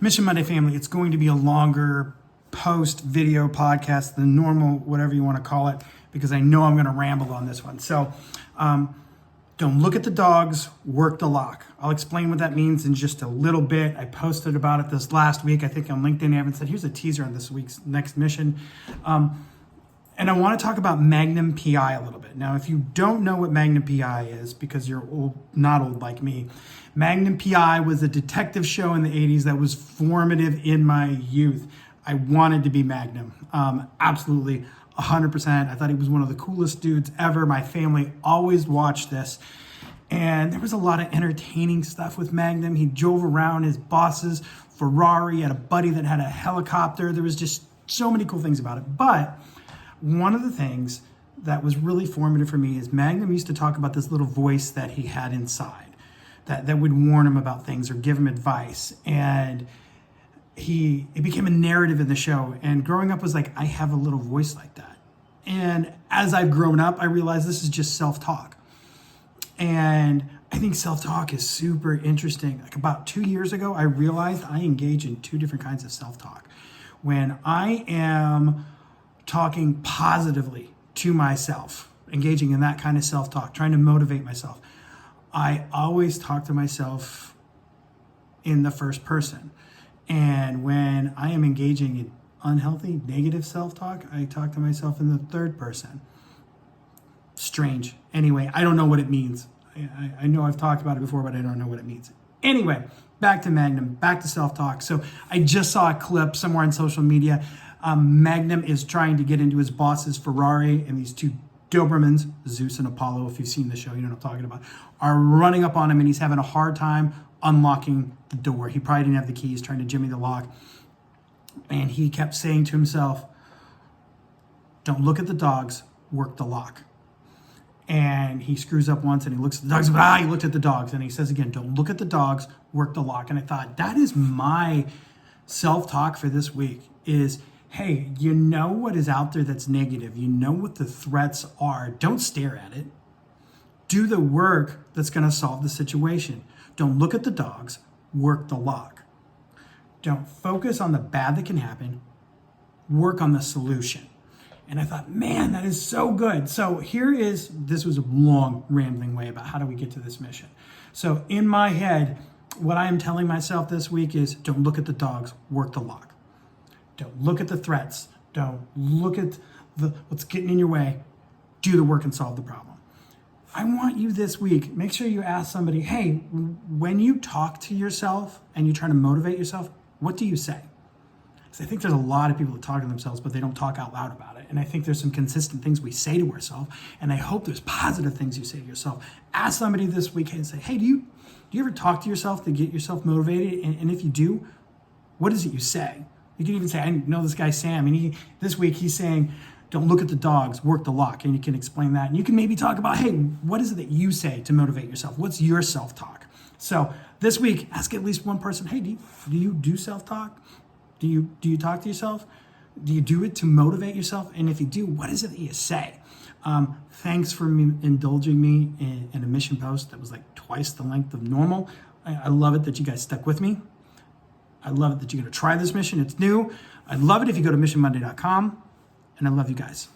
Mission Monday family, it's going to be a longer post video podcast than normal, whatever you want to call it, because I know I'm going to ramble on this one. So don't look at the dogs, work the lock. I'll explain what that means in just a little bit. I posted about it this last week, I think on LinkedIn. I haven't said, here's a teaser on this week's next mission. And I want to talk about Magnum PI a little bit. Now, if you don't know what Magnum PI is, because you're old, not old like me, Magnum PI was a detective show in the 80s that was formative in my youth. I wanted to be Magnum. Absolutely, 100%. I thought he was one of the coolest dudes ever. My family always watched this. And there was a lot of entertaining stuff with Magnum. He drove around his boss's Ferrari, had a buddy that had a helicopter. There was just so many cool things about it. But one of the things that was really formative for me is Magnum used to talk about this little voice that he had inside that would warn him about things or give him advice. And it became a narrative in the show. And growing up was like, I have a little voice like that. And as I've grown up, I realized this is just self-talk. And I think self-talk is super interesting. Like about 2 years ago, I realized I engage in two different kinds of self-talk. When I am talking positively to myself, engaging in that kind of self-talk, trying to motivate myself, I always talk to myself in the first person. And when I am engaging in unhealthy, negative self-talk, I talk to myself in the third person. Strange. Anyway, I don't know what it means. I know I've talked about it before, but I don't know what it means. Anyway, back to Magnum, back to self-talk. So I just saw a clip somewhere on social media. Magnum is trying to get into his boss's Ferrari, and these two Dobermans, Zeus and Apollo, if you've seen the show, you know what I'm talking about, are running up on him, and he's having a hard time unlocking the door. He probably didn't have the keys, trying to jimmy the lock. And he kept saying to himself, don't look at the dogs, work the lock. And he screws up once and he looks at the dogs, he looked at the dogs. And he says again, don't look at the dogs, work the lock. And I thought, that is my self-talk for this week is, hey, you know what is out there that's negative. You know what the threats are. Don't stare at it. Do the work that's going to solve the situation. Don't look at the dogs, work the lock. Don't focus on the bad that can happen, work on the solution. And I thought, man, that is so good. So this was a long rambling way about how do we get to this mission. So in my head, what I am telling myself this week is don't look at the dogs, work the lock. Don't look at the threats. Don't look at what's getting in your way. Do the work and solve the problem. I want you this week, make sure you ask somebody, hey, when you talk to yourself and you try to motivate yourself, what do you say? Because I think there's a lot of people that talk to themselves, but they don't talk out loud about it. And I think there's some consistent things we say to ourselves, and I hope there's positive things you say to yourself. Ask somebody this week and say, hey, do you ever talk to yourself to get yourself motivated? And if you do, what is it you say? You can even say, I know this guy, Sam, and this week he's saying, don't look at the dogs, work the lock. And you can explain that. And you can maybe talk about, hey, what is it that you say to motivate yourself? What's your self-talk? So this week, ask at least one person, hey, do you do self-talk? Do you talk to yourself? Do you do it to motivate yourself? And if you do, what is it that you say? Thanks for indulging me in a mission post that was like twice the length of normal. I love it that you guys stuck with me. I love it that you're going to try this mission. It's new. I'd love it if you go to missionmonday.com. And I love you guys.